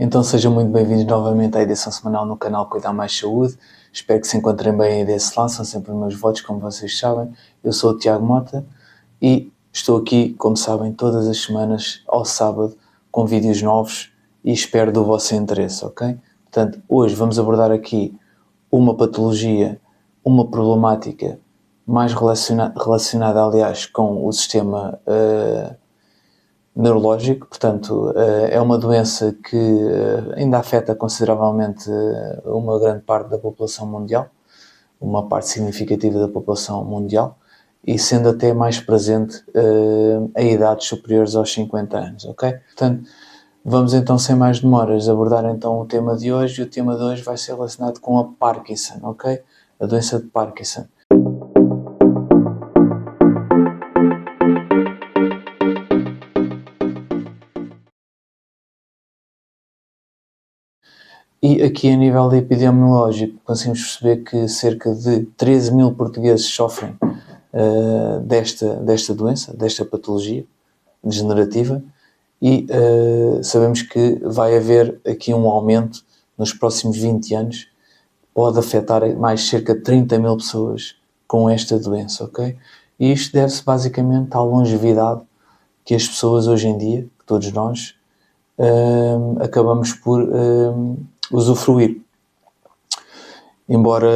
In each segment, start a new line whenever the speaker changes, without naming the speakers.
Então sejam muito bem-vindos novamente à edição semanal no canal Cuidar Mais Saúde. Espero que se encontrem bem aí desse lado, são sempre os meus votos, como vocês sabem. Eu sou o Tiago Mota e estou aqui, como sabem, todas as semanas, ao sábado, com vídeos novos e espero do vosso interesse, ok? Portanto, hoje vamos abordar aqui uma patologia, uma problemática mais relacionada, aliás, com o sistema neurológico. Portanto, é uma doença que ainda afeta consideravelmente uma grande parte da população mundial, uma parte significativa da população mundial, e sendo até mais presente a idades superiores aos 50 anos, ok? Portanto, vamos então, sem mais demoras, abordar então o tema de hoje, e o tema de hoje vai ser relacionado com a Parkinson, ok? A doença de Parkinson. E aqui, a nível epidemiológico, conseguimos perceber que cerca de 13 mil portugueses sofrem desta doença, desta patologia degenerativa, e sabemos que vai haver aqui um aumento nos próximos 20 anos, pode afetar mais cerca de 30 mil pessoas com esta doença, ok? E isto deve-se basicamente à longevidade que as pessoas hoje em dia, todos nós, acabamos por usufruir. Embora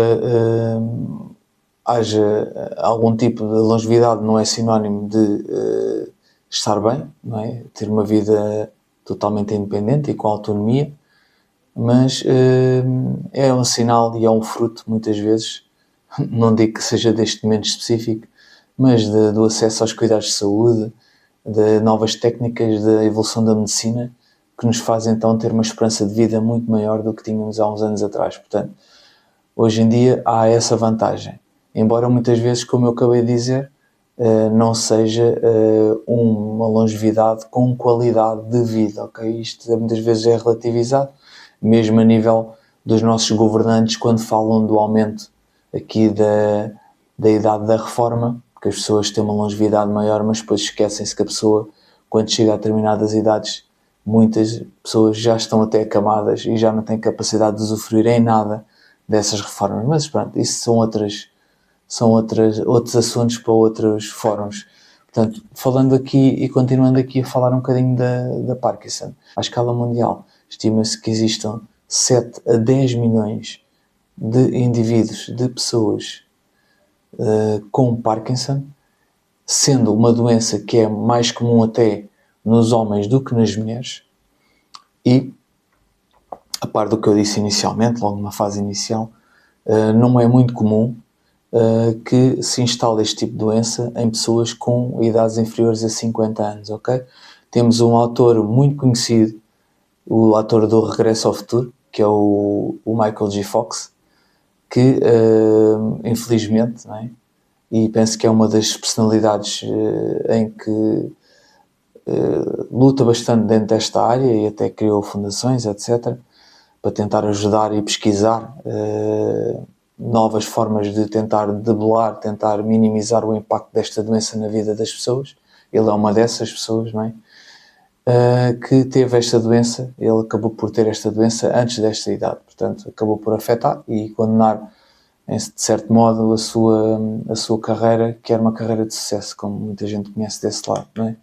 haja algum tipo de longevidade, não é sinónimo de estar bem, não é? Ter uma vida totalmente independente e com autonomia, mas é um sinal e é um fruto, muitas vezes, não digo que seja deste momento específico, mas do acesso aos cuidados de saúde, de novas técnicas, da evolução da medicina, que nos faz então ter uma esperança de vida muito maior do que tínhamos há uns anos atrás. Portanto, hoje em dia há essa vantagem. Embora muitas vezes, como eu acabei de dizer, não seja uma longevidade com qualidade de vida, ok? Isto muitas vezes é relativizado, mesmo a nível dos nossos governantes, quando falam do aumento aqui da idade da reforma, porque as pessoas têm uma longevidade maior, mas depois esquecem-se que a pessoa, quando chega a determinadas idades, muitas pessoas já estão até acamadas e já não têm capacidade de usufruir em nada dessas reformas. Mas pronto, isso são outros assuntos para outros fóruns. Portanto, falando aqui e continuando aqui a falar um bocadinho da Parkinson, à escala mundial, estima-se que existam 7 a 10 milhões de indivíduos, de pessoas com Parkinson, sendo uma doença que é mais comum até nos homens do que nas mulheres, e, a par do que eu disse inicialmente, logo numa fase inicial, não é muito comum que se instale este tipo de doença em pessoas com idades inferiores a 50 anos, ok? Temos um autor muito conhecido, o ator do Regresso ao Futuro, que é o Michael J. Fox, que infelizmente, não é? E penso que é uma das personalidades em que luta bastante dentro desta área e até criou fundações, etc., para tentar ajudar e pesquisar novas formas de tentar debelar, tentar minimizar o impacto desta doença na vida das pessoas. Ele é uma dessas pessoas, não é? Que teve esta doença, ele acabou por ter esta doença antes desta idade, portanto acabou por afetar e condenar, de certo modo, a sua carreira, que era uma carreira de sucesso, como muita gente conhece desse lado, não é?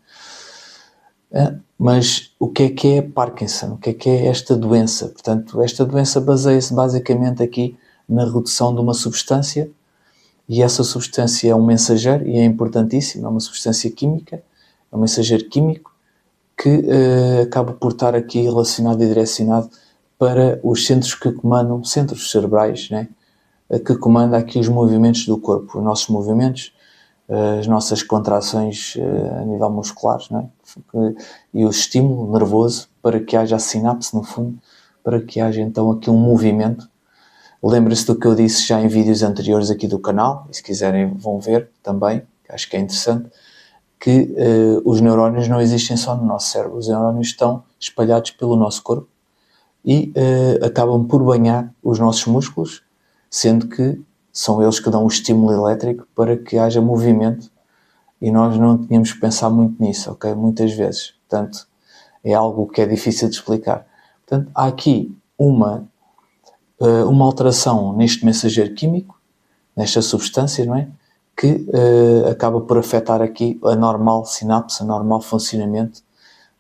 Mas o que é Parkinson? O que é esta doença? Portanto, esta doença baseia-se basicamente aqui na redução de uma substância, e essa substância é um mensageiro, e é importantíssimo, é uma substância química, é um mensageiro químico, que acaba por estar aqui relacionado e direcionado para os centros que comandam, centros cerebrais, né? Que comanda aqui os movimentos do corpo, os nossos movimentos, as nossas contrações a nível muscular, né? E o estímulo nervoso para que haja a sinapse, no fundo, para que haja então aqui um movimento. Lembre-se do que eu disse já em vídeos anteriores aqui do canal, e se quiserem vão ver também, acho que é interessante, que os neurónios não existem só no nosso cérebro, os neurónios estão espalhados pelo nosso corpo e acabam por banhar os nossos músculos, sendo que são eles que dão o estímulo elétrico para que haja movimento, e nós não tínhamos que pensar muito nisso, ok? Muitas vezes. Portanto, é algo que é difícil de explicar. Portanto, há aqui uma alteração neste mensageiro químico, nesta substância, não é? Que acaba por afetar aqui a normal sinapse, a normal funcionamento,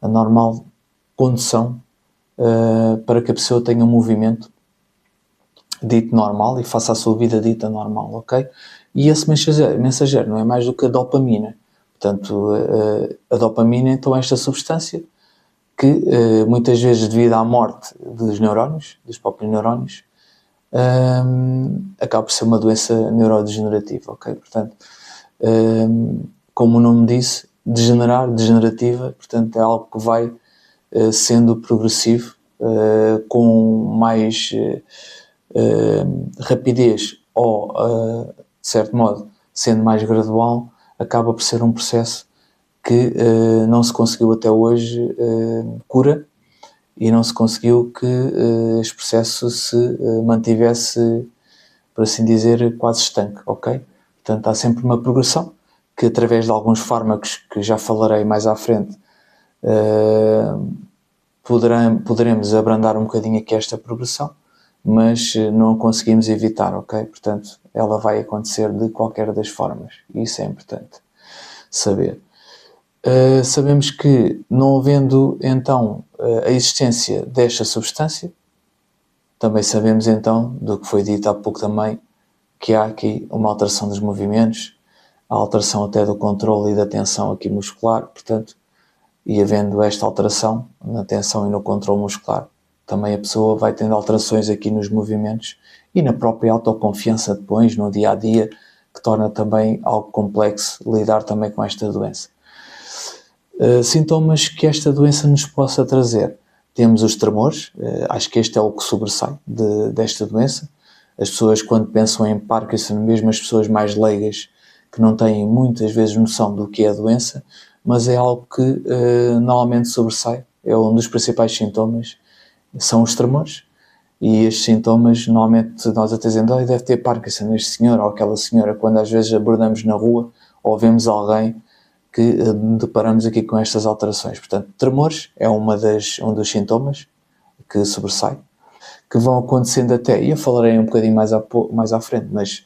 a normal condução para que a pessoa tenha um movimento dito normal e faça a sua vida dita normal, ok? E esse mensageiro não é mais do que a dopamina. Portanto, a dopamina então é esta substância que muitas vezes devido à morte dos neurónios, dos próprios neurónios, acaba por ser uma doença neurodegenerativa, ok? Portanto, como o nome disse, degenerativa, portanto é algo que vai sendo progressivo, com mais rapidez ou, de certo modo, sendo mais gradual, acaba por ser um processo que não se conseguiu até hoje cura e não se conseguiu que este processo se mantivesse, por assim dizer, quase estanque, ok? Portanto, há sempre uma progressão que, através de alguns fármacos que já falarei mais à frente, poderemos abrandar um bocadinho aqui esta progressão, mas não conseguimos evitar, ok? Portanto, ela vai acontecer de qualquer das formas e isso é importante saber. Sabemos que, não havendo então a existência desta substância, também sabemos então, do que foi dito há pouco também, que há aqui uma alteração dos movimentos, a alteração até do controle e da tensão aqui muscular, portanto, e havendo esta alteração na tensão e no controle muscular, também a pessoa vai tendo alterações aqui nos movimentos e na própria autoconfiança depois, no dia-a-dia, que torna também algo complexo lidar também com esta doença. Sintomas que esta doença nos possa trazer. Temos os tremores, acho que este é o que sobressai desta doença. As pessoas, quando pensam em Parkinson, mesmo as pessoas mais leigas, que não têm muitas vezes noção do que é a doença, mas é algo que normalmente sobressai, é um dos principais sintomas, são os tremores. E estes sintomas, normalmente, nós até dizendo, deve ter Parkinson, este senhor ou aquela senhora, quando às vezes abordamos na rua ou vemos alguém que deparamos aqui com estas alterações. Portanto, tremores é um dos sintomas que sobressai, que vão acontecendo até, e eu falarei um bocadinho mais à frente, mas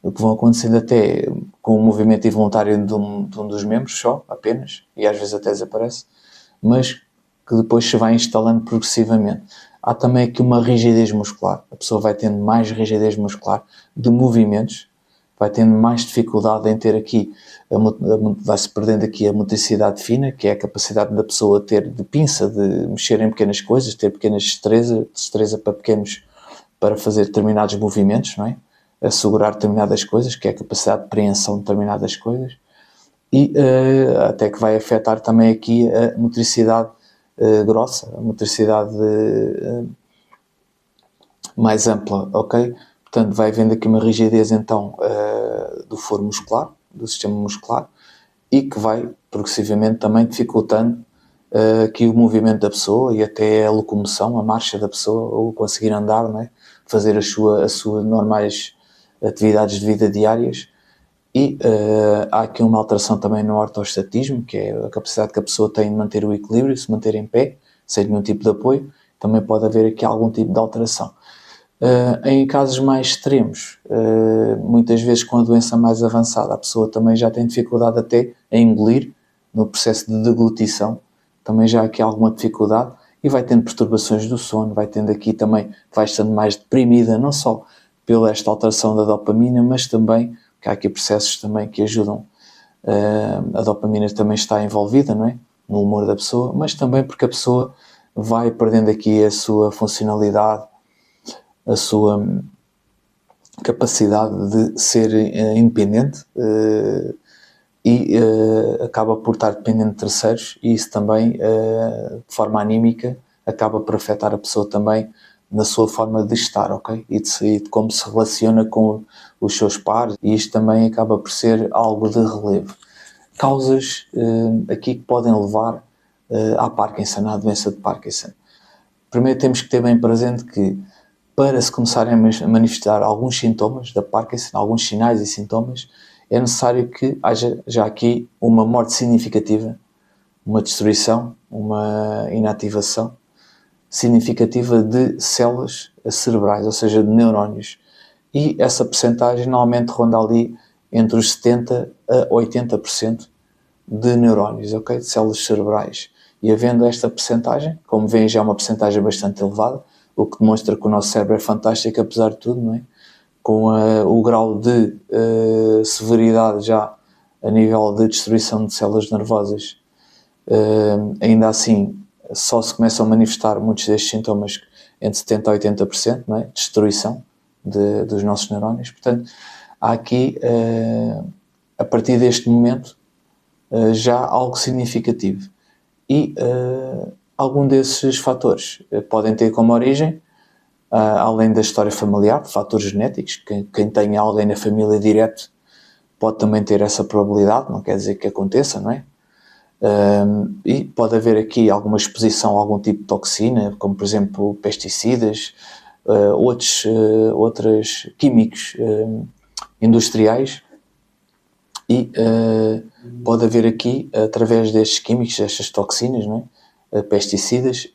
que vão acontecendo até com o movimento involuntário de um dos membros só, apenas, e às vezes até desaparece, mas que depois se vai instalando progressivamente. Há também aqui uma rigidez muscular, a pessoa vai tendo mais rigidez muscular de movimentos, vai tendo mais dificuldade em ter aqui, vai-se perdendo aqui a motricidade fina, que é a capacidade da pessoa ter de pinça, de mexer em pequenas coisas, ter pequenas destreza para fazer determinados movimentos, não é? Assegurar determinadas coisas, que é a capacidade de apreensão de determinadas coisas, e até que vai afetar também aqui a motricidade grossa, a motricidade mais ampla, ok? Portanto, vai havendo aqui uma rigidez então do foro muscular, do sistema muscular, e que vai progressivamente também dificultando aqui o movimento da pessoa e até a locomoção, a marcha da pessoa, ou conseguir andar, não é? Fazer as suas normais atividades de vida diárias. E há aqui uma alteração também no ortostatismo, que é a capacidade que a pessoa tem de manter o equilíbrio, se manter em pé, sem nenhum tipo de apoio. Também pode haver aqui algum tipo de alteração. Em casos mais extremos, muitas vezes com a doença mais avançada, a pessoa também já tem dificuldade até em engolir, no processo de deglutição, também já há aqui alguma dificuldade e vai tendo perturbações do sono, vai tendo aqui também, vai estando mais deprimida, não só pela esta alteração da dopamina, mas também, que há aqui processos também que ajudam, a dopamina também está envolvida, não é? No humor da pessoa, mas também porque a pessoa vai perdendo aqui a sua funcionalidade, a sua capacidade de ser independente e acaba por estar dependente de terceiros e isso também, de forma anímica, acaba por afetar a pessoa também na sua forma de estar, ok? E de como se relaciona com os seus pares e isto também acaba por ser algo de relevo. Causas aqui que podem levar à Parkinson, à doença de Parkinson. Primeiro temos que ter bem presente que para se começarem a manifestar alguns sintomas da Parkinson, alguns sinais e sintomas, é necessário que haja já aqui uma morte significativa, uma destruição, uma inativação significativa de células cerebrais, ou seja, de neurónios. E essa percentagem normalmente ronda ali entre os 70% a 80% de neurónios, ok? De células cerebrais. E havendo esta percentagem, como veem, já é uma percentagem bastante elevada, o que demonstra que o nosso cérebro é fantástico, apesar de tudo, não é? Com o grau de severidade já a nível de destruição de células nervosas, ainda assim só se começam a manifestar muitos destes sintomas entre 70% a 80%, não é? Destruição dos nossos neurónios. Portanto, há aqui, a partir deste momento, já algo significativo. E algum desses fatores podem ter como origem, além da história familiar, fatores genéticos. Quem tem alguém na família direto pode também ter essa probabilidade, não quer dizer que aconteça, não é? E pode haver aqui alguma exposição a algum tipo de toxina, como por exemplo pesticidas, outros químicos industriais, e pode haver aqui, através destes químicos, destas toxinas, não é? Pesticidas,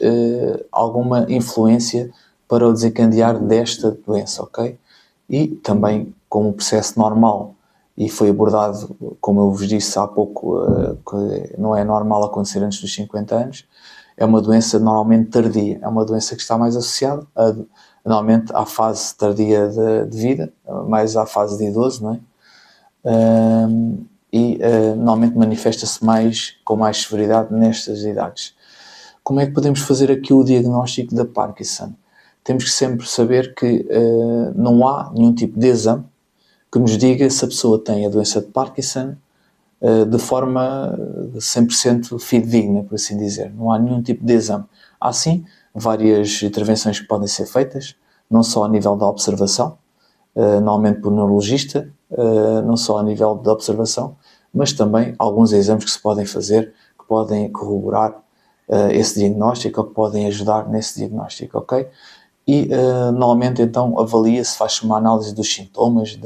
alguma influência para o desencadear desta doença, ok? E também, como um processo normal, e foi abordado, como eu vos disse há pouco, que não é normal acontecer antes dos 50 anos, é uma doença normalmente tardia, é uma doença que está mais associada normalmente à fase tardia de vida, mais à fase de idoso, não é? Normalmente manifesta-se com mais severidade nestas idades. Como é que podemos fazer aqui o diagnóstico da Parkinson? Temos que sempre saber que não há nenhum tipo de exame que nos diga se a pessoa tem a doença de Parkinson de forma 100% fidedigna, por assim dizer. Não há nenhum tipo de exame. Há sim várias intervenções que podem ser feitas, não só a nível da observação, normalmente por neurologista, não só a nível de observação, mas também alguns exames que se podem fazer, que podem corroborar esse diagnóstico ou que podem ajudar nesse diagnóstico, ok? E normalmente então avalia-se, faz-se uma análise dos sintomas,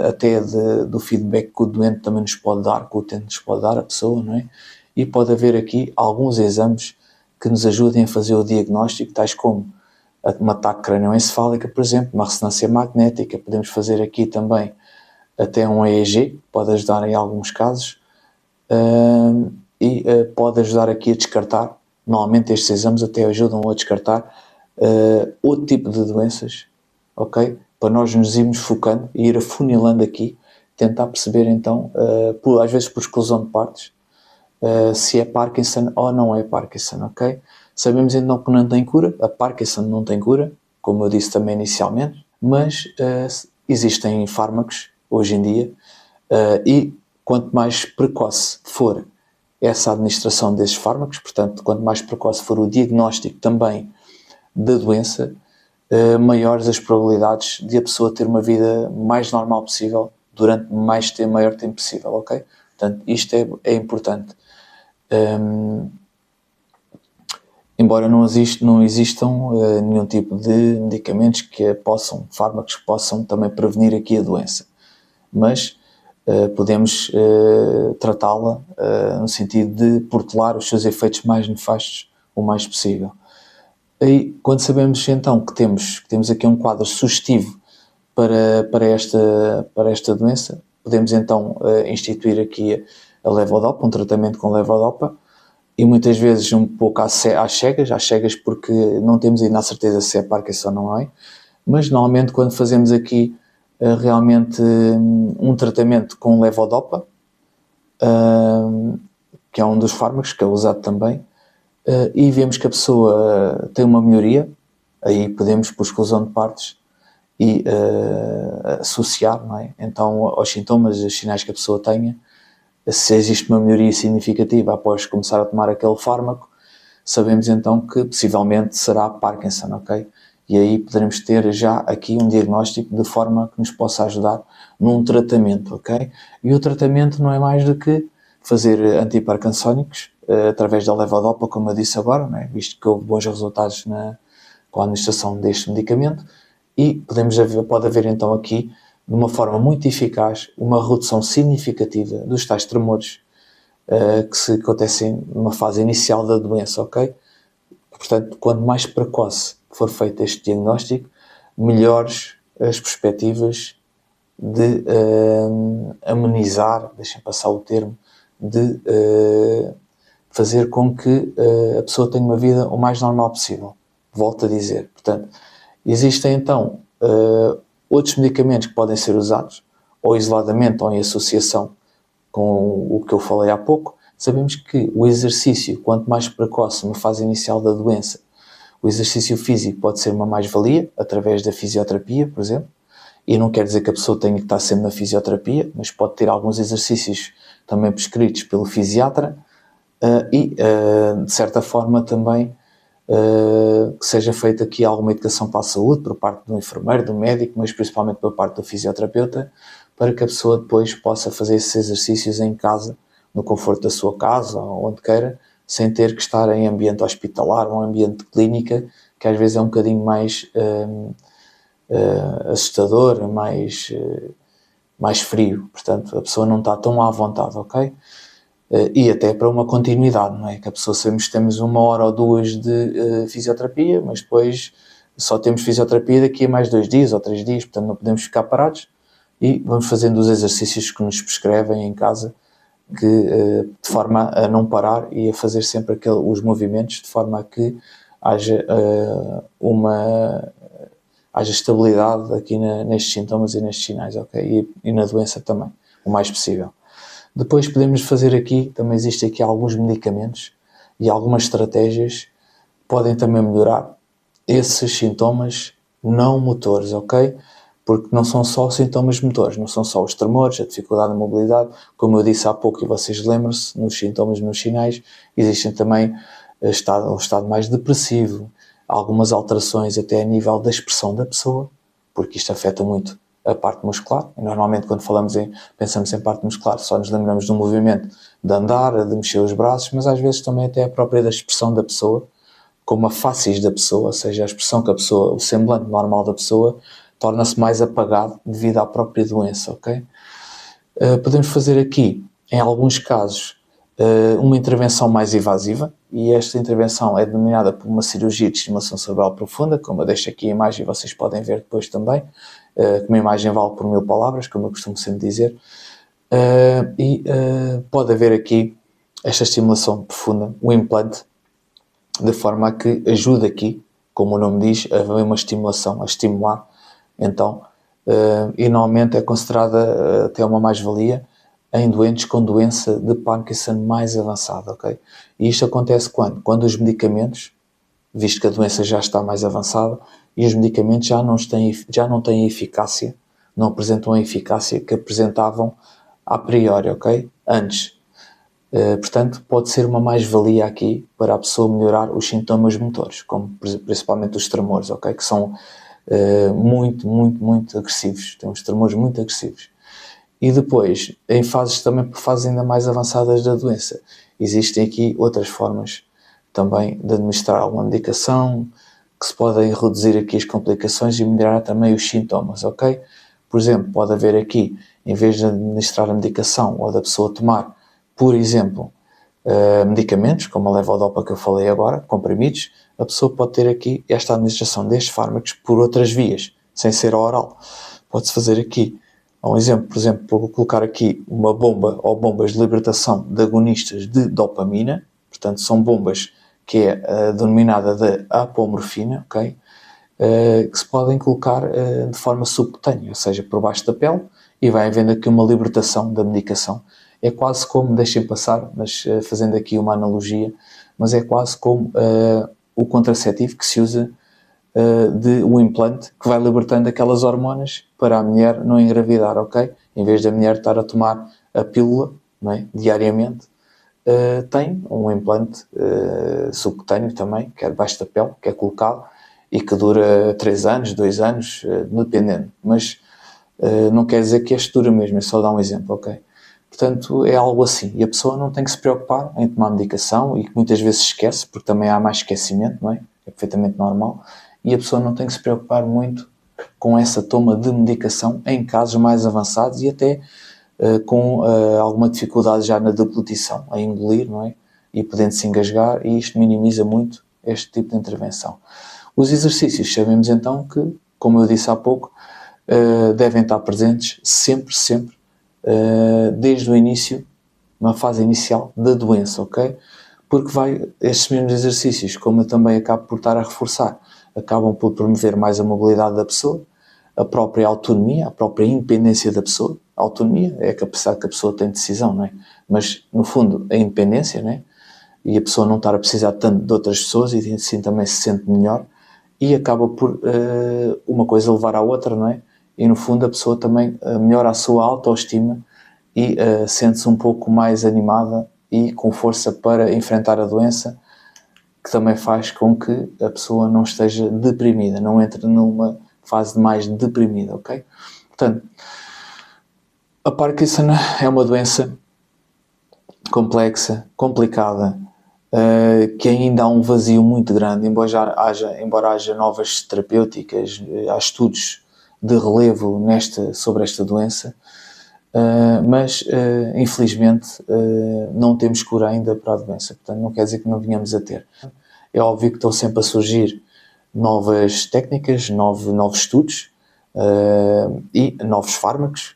até do feedback que o doente também nos pode dar, que o utente nos pode dar, a pessoa, não é? E pode haver aqui alguns exames que nos ajudem a fazer o diagnóstico, tais como uma ataque cranioencefálica, por exemplo, uma ressonância magnética. Podemos fazer aqui também até um EEG, pode ajudar em alguns casos, e pode ajudar aqui a descartar. Normalmente estes exames até ajudam a descartar outro tipo de doenças, ok? Para nós nos irmos focando e ir afunilando aqui, tentar perceber então, às vezes por exclusão de partes, se é Parkinson ou não é Parkinson, ok? Sabemos então que não tem cura, a Parkinson não tem cura, como eu disse também inicialmente, mas existem fármacos hoje em dia, e quanto mais precoce for essa administração desses fármacos, portanto, quanto mais precoce for o diagnóstico também da doença, maiores as probabilidades de a pessoa ter uma vida mais normal possível durante maior tempo possível, ok? Portanto, isto é importante. Embora não existam nenhum tipo de medicamentos fármacos que possam também prevenir aqui a doença, mas podemos tratá-la no sentido de protelar os seus efeitos mais nefastos o mais possível. E quando sabemos então que temos aqui um quadro sugestivo para esta doença, podemos então instituir aqui a levodopa, um tratamento com levodopa, e muitas vezes um pouco às cegas porque não temos ainda a certeza se é Parkinson ou não é, mas normalmente quando fazemos aqui realmente um tratamento com levodopa, que é um dos fármacos que é usado também, e vemos que a pessoa tem uma melhoria, aí podemos, por exclusão de partes, e associar, não é? Então, aos sintomas, aos sinais que a pessoa tenha, se existe uma melhoria significativa após começar a tomar aquele fármaco, sabemos então que possivelmente será Parkinson, ok? E aí poderemos ter já aqui um diagnóstico de forma que nos possa ajudar num tratamento, ok? E o tratamento não é mais do que fazer antiparkinsónicos através da levodopa, como eu disse agora, não é? Visto que houve bons resultados com a administração deste medicamento, e pode haver então aqui, de uma forma muito eficaz, uma redução significativa dos tais tremores que acontecem numa fase inicial da doença, ok? Portanto, quanto mais precoce for feito este diagnóstico, melhores as perspectivas de amenizar, deixem passar o termo, de fazer com que a pessoa tenha uma vida o mais normal possível. Volto a dizer. Portanto, existem então outros medicamentos que podem ser usados, ou isoladamente ou em associação com o que eu falei há pouco. Sabemos que o exercício, quanto mais precoce na fase inicial da doença, o exercício físico pode ser uma mais-valia, através da fisioterapia, por exemplo, e não quer dizer que a pessoa tenha que estar sempre na fisioterapia, mas pode ter alguns exercícios também prescritos pelo fisiatra e, de certa forma, também que seja feita aqui alguma educação para a saúde por parte do enfermeiro, do médico, mas principalmente por parte do fisioterapeuta, para que a pessoa depois possa fazer esses exercícios em casa, no conforto da sua casa, ou onde queira, sem ter que estar em ambiente hospitalar ou em ambiente de clínica, que às vezes é um bocadinho mais assustador, mais frio. Portanto, a pessoa não está tão à vontade, ok? E até para uma continuidade, não é? Que a pessoa, sabemos que temos 1 hora ou 2 de fisioterapia, mas depois só temos fisioterapia daqui a mais 2 dias ou 3 dias, portanto não podemos ficar parados e vamos fazendo os exercícios que nos prescrevem em casa, que, de forma a não parar e a fazer sempre os movimentos de forma a que haja haja estabilidade aqui nestes sintomas e nestes sinais, ok? E na doença também, o mais possível. Depois podemos fazer aqui, também existem aqui alguns medicamentos e algumas estratégias que podem também melhorar esses sintomas não motores, ok? Porque não são só sintomas motores, não são só os tremores, a dificuldade de mobilidade, como eu disse há pouco e vocês lembram-se, nos sintomas, nos sinais, existem também um estado mais depressivo, algumas alterações até a nível da expressão da pessoa, porque isto afeta muito a parte muscular. E normalmente quando pensamos em parte muscular, só nos lembramos do movimento de andar, de mexer os braços, mas às vezes também até a própria da expressão da pessoa, como a facies da pessoa, ou seja, a expressão que a pessoa, o semblante normal da pessoa, torna-se mais apagado devido à própria doença, ok? Podemos fazer aqui, em alguns casos, uma intervenção mais invasiva, e esta intervenção é denominada por uma cirurgia de estimulação cerebral profunda, como eu deixo aqui a imagem e vocês podem ver depois também, que uma imagem vale por 1000 palavras, como eu costumo sempre dizer, pode haver aqui esta estimulação profunda, o implante, de forma a que ajude aqui, como o nome diz, a haver uma estimulação, a estimular, então, e normalmente é considerada até uma mais-valia em doentes com doença de Parkinson mais avançada, ok? E isto acontece quando? Quando os medicamentos, visto que a doença já está mais avançada, e os medicamentos já não têm eficácia, não apresentam a eficácia que apresentavam a priori, ok? Antes. Portanto, pode ser uma mais-valia aqui para a pessoa melhorar os sintomas motores, como principalmente os tremores, ok? Que são muito, muito, muito agressivos. Tem uns tremores muito agressivos. E depois, em fases ainda mais avançadas da doença, existem aqui outras formas também de administrar alguma medicação, que se podem reduzir aqui as complicações e melhorar também os sintomas, ok? Por exemplo, pode haver aqui, em vez de administrar a medicação ou da pessoa tomar, por exemplo, medicamentos, como a levodopa que eu falei agora, comprimidos, a pessoa pode ter aqui esta administração destes fármacos por outras vias, sem ser oral. Pode-se fazer aqui, um exemplo, por exemplo, vou colocar aqui uma bomba ou bombas de libertação de agonistas de dopamina, portanto são bombas que é denominada de apomorfina, ok? Que se podem colocar de forma subcutânea, ou seja, por baixo da pele, e vai havendo aqui uma libertação da medicação. É quase como, deixem passar, mas fazendo aqui uma analogia, mas é quase como o contraceptivo que se usa de um implante que vai libertando aquelas hormonas para a mulher não engravidar, ok? Em vez da mulher estar a tomar a pílula, não é? Diariamente, tem um implante subcutâneo também, que é debaixo da pele, que é colocado e que dura 3 anos, 2 anos, dependendo. Mas não quer dizer que este dura mesmo, é só dar um exemplo, ok? Portanto, é algo assim. E a pessoa não tem que se preocupar em tomar medicação e que muitas vezes se esquece, porque também há mais esquecimento, não é? É perfeitamente normal. E a pessoa não tem que se preocupar muito com essa toma de medicação em casos mais avançados e até com alguma dificuldade já na deglutição, a engolir, não é? E podendo-se engasgar, e isto minimiza muito este tipo de intervenção. Os exercícios, sabemos então que, como eu disse há pouco, devem estar presentes sempre, desde o início, na fase inicial da doença, ok? Porque estes mesmos exercícios, como eu também acabo por estar a reforçar, acabam por promover mais a mobilidade da pessoa, a própria autonomia, a própria independência da pessoa. A autonomia é a capacidade que a pessoa tem de decisão, não é? Mas, no fundo, a independência, não é? E a pessoa não estar a precisar tanto de outras pessoas e assim também se sente melhor e acaba por uma coisa levar à outra, não é? E, no fundo, a pessoa também melhora a sua autoestima e sente-se um pouco mais animada e com força para enfrentar a doença, que também faz com que a pessoa não esteja deprimida, não entre numa fase mais deprimida, ok? Portanto, a Parkinson é uma doença complexa, complicada, que ainda há um vazio muito grande, embora haja novas terapêuticas, há estudos de relevo sobre esta doença, mas infelizmente não temos cura ainda para a doença, portanto não quer dizer que não venhamos a ter. É óbvio que estão sempre a surgir novas técnicas, novos estudos e novos fármacos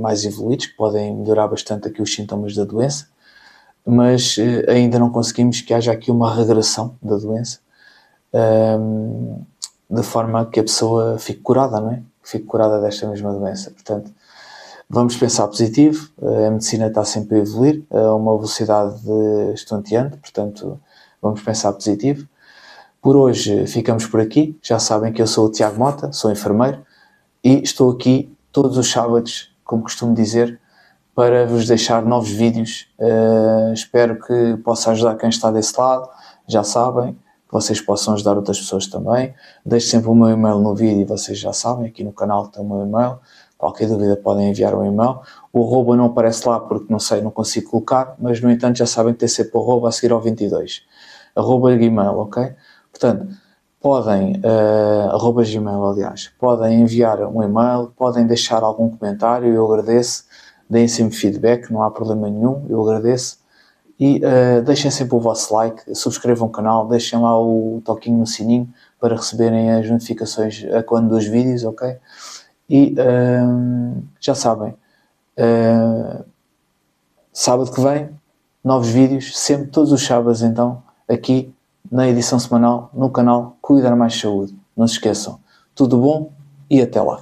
mais evoluídos que podem melhorar bastante aqui os sintomas da doença, mas ainda não conseguimos que haja aqui uma regressão da doença de forma que a pessoa fique curada, não é? Fique curada desta mesma doença. Portanto, vamos pensar positivo, a medicina está sempre a evoluir a uma velocidade estonteante, portanto, vamos pensar positivo. Por hoje ficamos por aqui, já sabem que eu sou o Tiago Mota, sou enfermeiro e estou aqui todos os sábados, como costumo dizer, para vos deixar novos vídeos. Espero que possa ajudar quem está desse lado, já sabem, que vocês possam ajudar outras pessoas também. Deixo sempre o meu e-mail no vídeo, vocês já sabem, aqui no canal tem o meu e-mail. Qualquer dúvida podem enviar um e-mail. O arroba não aparece lá porque não sei, não consigo colocar, mas no entanto já sabem que tem sempre o arroba a seguir ao 22. Arroba Gmail, ok? Portanto, podem, arroba Gmail aliás, podem enviar um e-mail, podem deixar algum comentário, eu agradeço. Deem sempre feedback, não há problema nenhum, eu agradeço. E deixem sempre o vosso like, subscrevam o canal, deixem lá o toquinho no sininho para receberem as notificações a quando dos vídeos, ok? E já sabem, sábado que vem, novos vídeos, sempre todos os sábados então, aqui na edição semanal, no canal Cuidar Mais Saúde. Não se esqueçam, tudo bom e até lá.